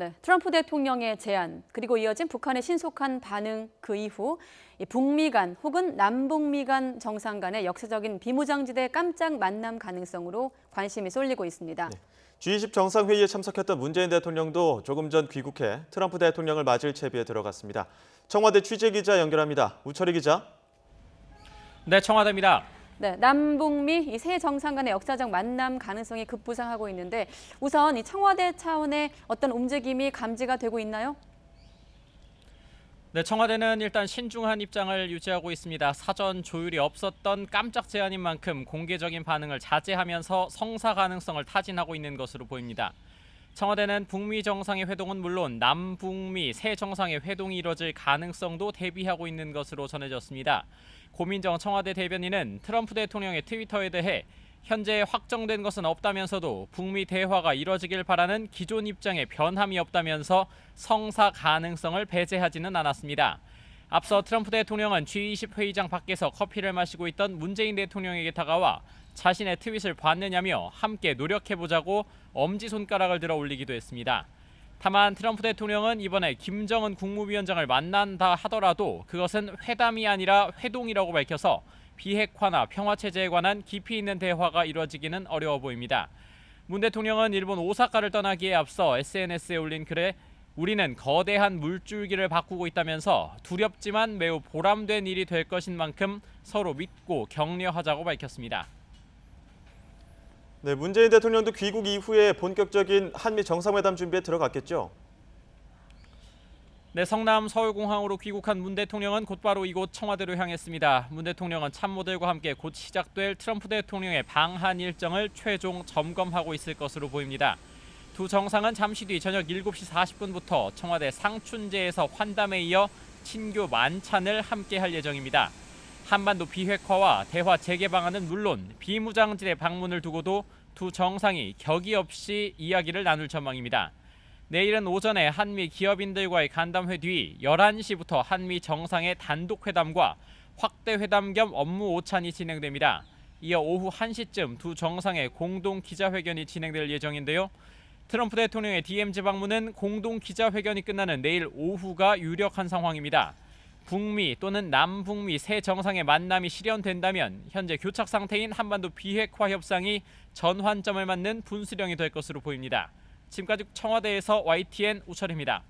네, 트럼프 대통령의 제안, 그리고 이어진 북한의 신속한 반응 그 이후 북미 간 혹은 남북미 간 정상 간의 역사적인 비무장지대 깜짝 만남 가능성으로 관심이 쏠리고 있습니다. 네. G20 정상회의에 참석했던 문재인 대통령도 조금 전 귀국해 트럼프 대통령을 맞을 채비에 들어갔습니다. 청와대 취재기자 연결합니다. 우철희 기자. 네, 청와대입니다. 네, 남북미 이 세 정상 간의 역사적 만남 가능성이 급부상하고 있는데 우선 이 청와대 차원의 어떤 움직임이 감지가 되고 있나요? 네, 청와대는 일단 신중한 입장을 유지하고 있습니다. 사전 조율이 없었던 깜짝 제안인 만큼 공개적인 반응을 자제하면서 성사 가능성을 타진하고 있는 것으로 보입니다. 청와대는 북미 정상의 회동은 물론 남북미 세 정상의 회동이 이뤄질 가능성도 대비하고 있는 것으로 전해졌습니다. 고민정 청와대 대변인은 트럼프 대통령의 트위터에 대해 현재 확정된 것은 없다면서도 북미 대화가 이뤄지길 바라는 기존 입장에 변함이 없다면서 성사 가능성을 배제하지는 않았습니다. 앞서 트럼프 대통령은 G20 회의장 밖에서 커피를 마시고 있던 문재인 대통령에게 다가와 자신의 트윗을 봤느냐며 함께 노력해보자고 엄지손가락을 들어 올리기도 했습니다. 다만 트럼프 대통령은 이번에 김정은 국무위원장을 만난다 하더라도 그것은 회담이 아니라 회동이라고 밝혀서 비핵화나 평화체제에 관한 깊이 있는 대화가 이루어지기는 어려워 보입니다. 문 대통령은 일본 오사카를 떠나기에 앞서 SNS에 올린 글에 우리는 거대한 물줄기를 바꾸고 있다면서 두렵지만 매우 보람된 일이 될 것인 만큼 서로 믿고 격려하자고 밝혔습니다. 네, 문재인 대통령도 귀국 이후에 본격적인 한미 정상회담 준비에 들어갔겠죠? 네, 성남 서울공항으로 귀국한 문 대통령은 곧바로 이곳 청와대로 향했습니다. 문 대통령은 참모들과 함께 곧 시작될 트럼프 대통령의 방한 일정을 최종 점검하고 있을 것으로 보입니다. 두 정상은 잠시 뒤 저녁 7시 40분부터 청와대 상춘제에서 환담에 이어 친교 만찬을 함께 할 예정입니다. 한반도 비핵화와 대화 재개 방안은 물론 비무장지대 방문을 두고도 두 정상이 격의 없이 이야기를 나눌 전망입니다. 내일은 오전에 한미 기업인들과의 간담회 뒤 11시부터 한미 정상의 단독 회담과 확대 회담 겸 업무 오찬이 진행됩니다. 이어 오후 1시쯤 두 정상의 공동 기자회견이 진행될 예정인데요. 트럼프 대통령의 DMZ 방문은 공동 기자회견이 끝나는 내일 오후가 유력한 상황입니다. 북미 또는 남북미 세 정상의 만남이 실현된다면 현재 교착 상태인 한반도 비핵화 협상이 전환점을 맞는 분수령이 될 것으로 보입니다. 지금까지 청와대에서 YTN 우철입니다.